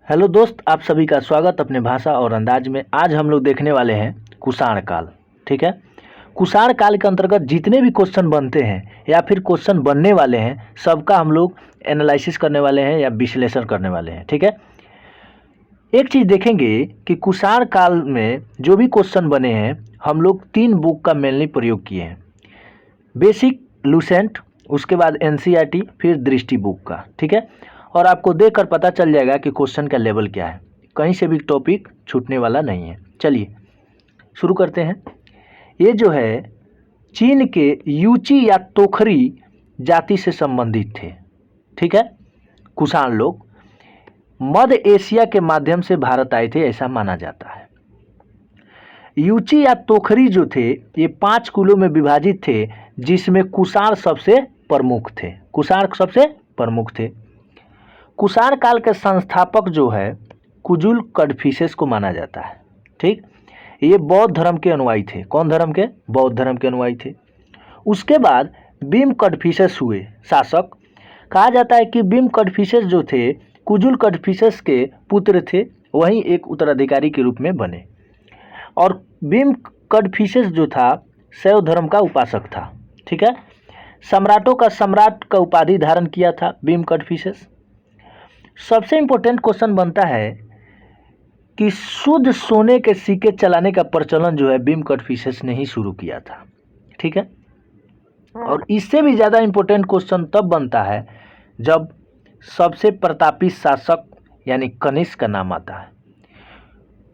Hello दोस्त, आप सभी का स्वागत अपने भाषा और अंदाज में। आज हम लोग देखने वाले हैं कुषाण काल। ठीक है। कुषाण काल के अंतर्गत जितने भी क्वेश्चन बनते हैं या फिर क्वेश्चन बनने वाले हैं, सबका हम लोग एनालिसिस करने वाले हैं या विश्लेषण करने वाले हैं। ठीक है। एक चीज़ देखेंगे कि कुषाण काल में जो भी क्वेश्चन बने हैं, हम लोग 3 बुक का मेनली प्रयोग किए हैं। बेसिक, लूसेंट, उसके बाद एनसीईआरटी, फिर दृष्टि बुक का। ठीक है। और आपको देखकर पता चल जाएगा कि क्वेश्चन का लेवल क्या है। कहीं से भी टॉपिक छूटने वाला नहीं है। चलिए शुरू करते हैं। ये जो है चीन के यूची या तोखरी जाति से संबंधित थे। ठीक है। कुषाण लोग मध्य एशिया के माध्यम से भारत आए थे, ऐसा माना जाता है। यूची या तोखरी जो थे ये 5 कुलों में विभाजित थे, जिसमें कुषाण सबसे प्रमुख थे। कुषाण सबसे प्रमुख थे। कुषाण काल के संस्थापक जो है कुजुल कड़फिसेस को माना जाता है। ठीक। ये बौद्ध धर्म के अनुयायी थे। कौन धर्म के? बौद्ध धर्म के अनुयायी थे। उसके बाद बीम कड़फिसेस हुए शासक। कहा जाता है कि बीम कड़फिसेस जो थे कुजुल कड़फिसेस के पुत्र थे, वहीं एक उत्तराधिकारी के रूप में बने। और बीम कड़फिसेस जो था शैव धर्म का उपासक था। ठीक है। सम्राटों का सम्राट का उपाधि धारण किया था बीम कड़फिसेस। सबसे इम्पोर्टेंट क्वेश्चन बनता है कि शुद्ध सोने के सिक्के चलाने का प्रचलन जो है बीम कड़फिसेस ने ही शुरू किया था। ठीक है। और इससे भी ज़्यादा इम्पोर्टेंट क्वेश्चन तब बनता है जब सबसे प्रतापी शासक यानी कनिष्क का नाम आता है।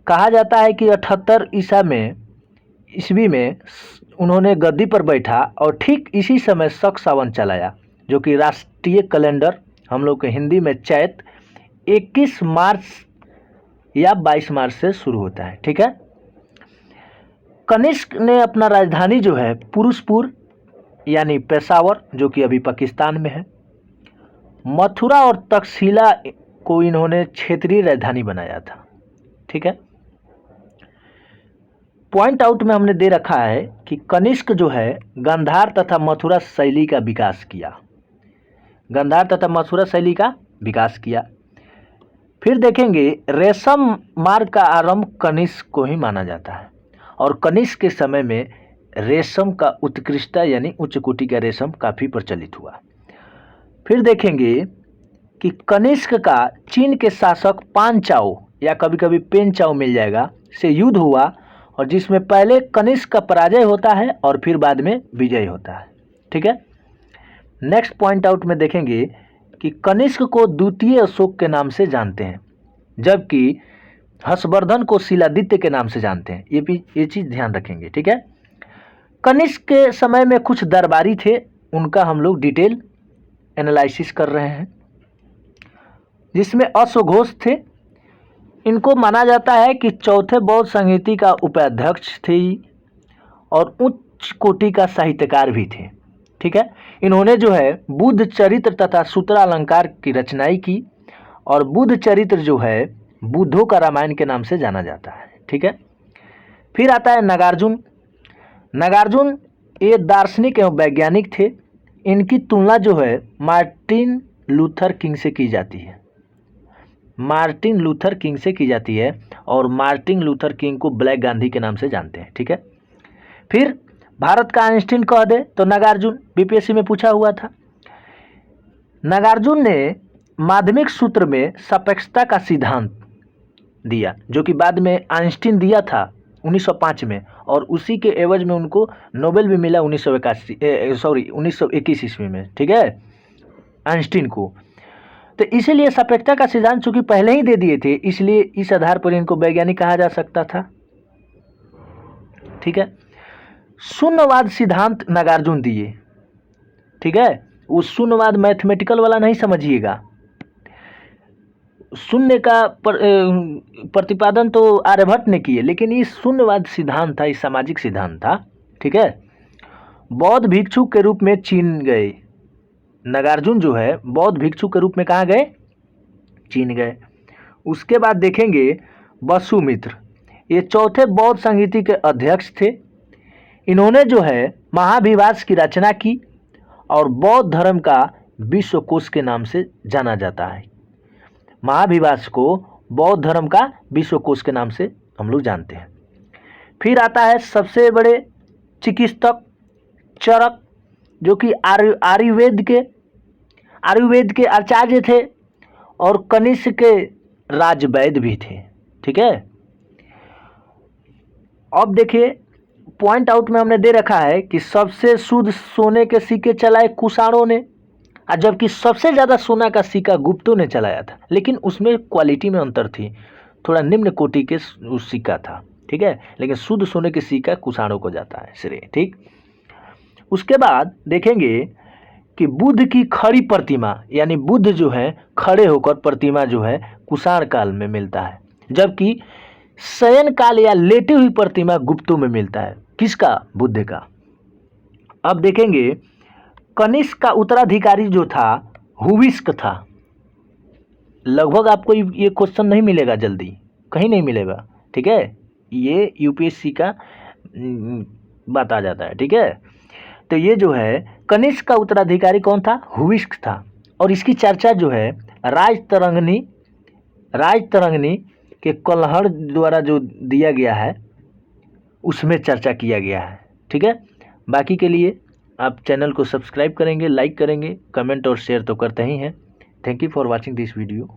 कहा जाता है कि 78 ईस्वी में उन्होंने गद्दी पर बैठा और ठीक इसी समय शक सावन चलाया, जो कि राष्ट्रीय कैलेंडर हम लोग के हिंदी में चैत 21 मार्च या 22 मार्च से शुरू होता है। ठीक है। कनिष्क ने अपना राजधानी जो है पुरुषपुर यानी पेशावर, जो कि अभी पाकिस्तान में है, मथुरा और तक्षशिला को इन्होंने क्षेत्रीय राजधानी बनाया था। ठीक है। पॉइंट आउट में हमने दे रखा है कि कनिष्क जो है गांधार तथा मथुरा शैली का विकास किया। गांधार तथा मथुरा शैली का विकास किया। फिर देखेंगे रेशम मार्ग का आरंभ कनिष्क को ही माना जाता है। और कनिष्क के समय में रेशम का उत्कृष्टता यानी उच्च कोटि का रेशम काफ़ी प्रचलित हुआ। फिर देखेंगे कि कनिष्क का चीन के शासक पांचाओ या कभी कभी पेनचाओ मिल जाएगा से युद्ध हुआ, और जिसमें पहले कनिष्क का पराजय होता है और फिर बाद में विजय होता है। ठीक है। नेक्स्ट पॉइंट आउट में देखेंगे कि कनिष्क को द्वितीय अशोक के नाम से जानते हैं, जबकि हर्षवर्धन को शिलादित्य के नाम से जानते हैं। ये चीज़ ध्यान रखेंगे। ठीक है। कनिष्क के समय में कुछ दरबारी थे, उनका हम लोग डिटेल एनालिसिस कर रहे हैं, जिसमें अश्वघोष थे। इनको माना जाता है कि चौथे बौद्ध संहिता का उपाध्यक्ष थे और उच्च कोटि का साहित्यकार भी थे। ठीक है। इन्होंने जो है बुद्ध चरित्र तथा सूत्रालंकार की रचनाएं की, और बुद्ध चरित्र जो है बुद्धों का रामायण के नाम से जाना जाता है। ठीक है। फिर आता है नागार्जुन। नागार्जुन ये दार्शनिक एवं वैज्ञानिक थे। इनकी तुलना जो है मार्टिन लूथर किंग से की जाती है। मार्टिन लूथर किंग से की जाती है, और मार्टिन लूथर किंग को ब्लैक गांधी के नाम से जानते हैं। ठीक है। फिर भारत का आइंस्टीन कह दे तो नागार्जुन, बीपीएससी में पूछा हुआ था। नागार्जुन ने माध्यमिक सूत्र में सापेक्षता का सिद्धांत दिया, जो कि बाद में आइंस्टीन दिया था 1905 में, और उसी के एवज में उनको नोबेल भी मिला 1921 ईस्वी में। ठीक है, आइंस्टीन को। तो इसीलिए सापेक्षता का सिद्धांत चूंकि पहले ही दे दिए थे, इसलिए इस आधार पर इनको वैज्ञानिक कहा जा सकता था। ठीक है। शून्यवाद सिद्धांत नागार्जुन दिए। ठीक है। वो शून्यवाद मैथमेटिकल वाला नहीं समझिएगा। शून्य का प्रतिपादन तो आर्यभट्ट ने किए, लेकिन ये शून्यवाद सिद्धांत था, ये सामाजिक सिद्धांत था। ठीक है। बौद्ध भिक्षु के रूप में चीन गए। नागार्जुन जो है बौद्ध भिक्षु के रूप में कहाँ गए? चीन गए। उसके बाद देखेंगे वसुमित्र, ये चौथे बौद्ध संहिता के अध्यक्ष थे। इन्होंने जो है महाभिवास की रचना की, और बौद्ध धर्म का विश्वकोश के नाम से जाना जाता है। महाभिवास को बौद्ध धर्म का विश्वकोश के नाम से हम लोग जानते हैं। फिर आता है सबसे बड़े चिकित्सक चरक, जो कि आयुर्वेद के आचार्य थे और कनिष्क के राजवैद्य भी थे। ठीक है, अब देखिए पॉइंट आउट में हमने दे रखा है कि सबसे शुद्ध सोने के सिक्के चलाए कुषाणों ने, और जबकि सबसे ज़्यादा सोना का सिक्का गुप्तों ने चलाया था, लेकिन उसमें क्वालिटी में अंतर थी, थोड़ा निम्न कोटि के उस सिक्का था। ठीक है, लेकिन शुद्ध सोने के सिक्का कुषाणों को जाता है श्रेय। ठीक, उसके बाद देखेंगे कि बुद्ध की खड़ी प्रतिमा, यानी बुद्ध जो है खड़े होकर प्रतिमा जो है कुषाण काल में मिलता है, जबकि शयन काल या लेटी हुई प्रतिमा गुप्तों में मिलता है। किसका? बुद्ध का। अब देखेंगे कनिष्क का उत्तराधिकारी जो था हुविस्क था। लगभग आपको ये क्वेश्चन नहीं मिलेगा, जल्दी कहीं नहीं मिलेगा। ठीक है, ये यूपीएससी का बात आ जाता है। ठीक है, तो ये जो है कनिष्क का उत्तराधिकारी कौन था? हुविस्क था। और इसकी चर्चा जो है राजतरंगिणी के कलहड़ द्वारा जो दिया गया है उसमें चर्चा किया गया है। ठीक है, बाकी के लिए आप चैनल को सब्सक्राइब करेंगे, लाइक करेंगे, कमेंट और शेयर तो करते ही हैं। Thank you for watching this video.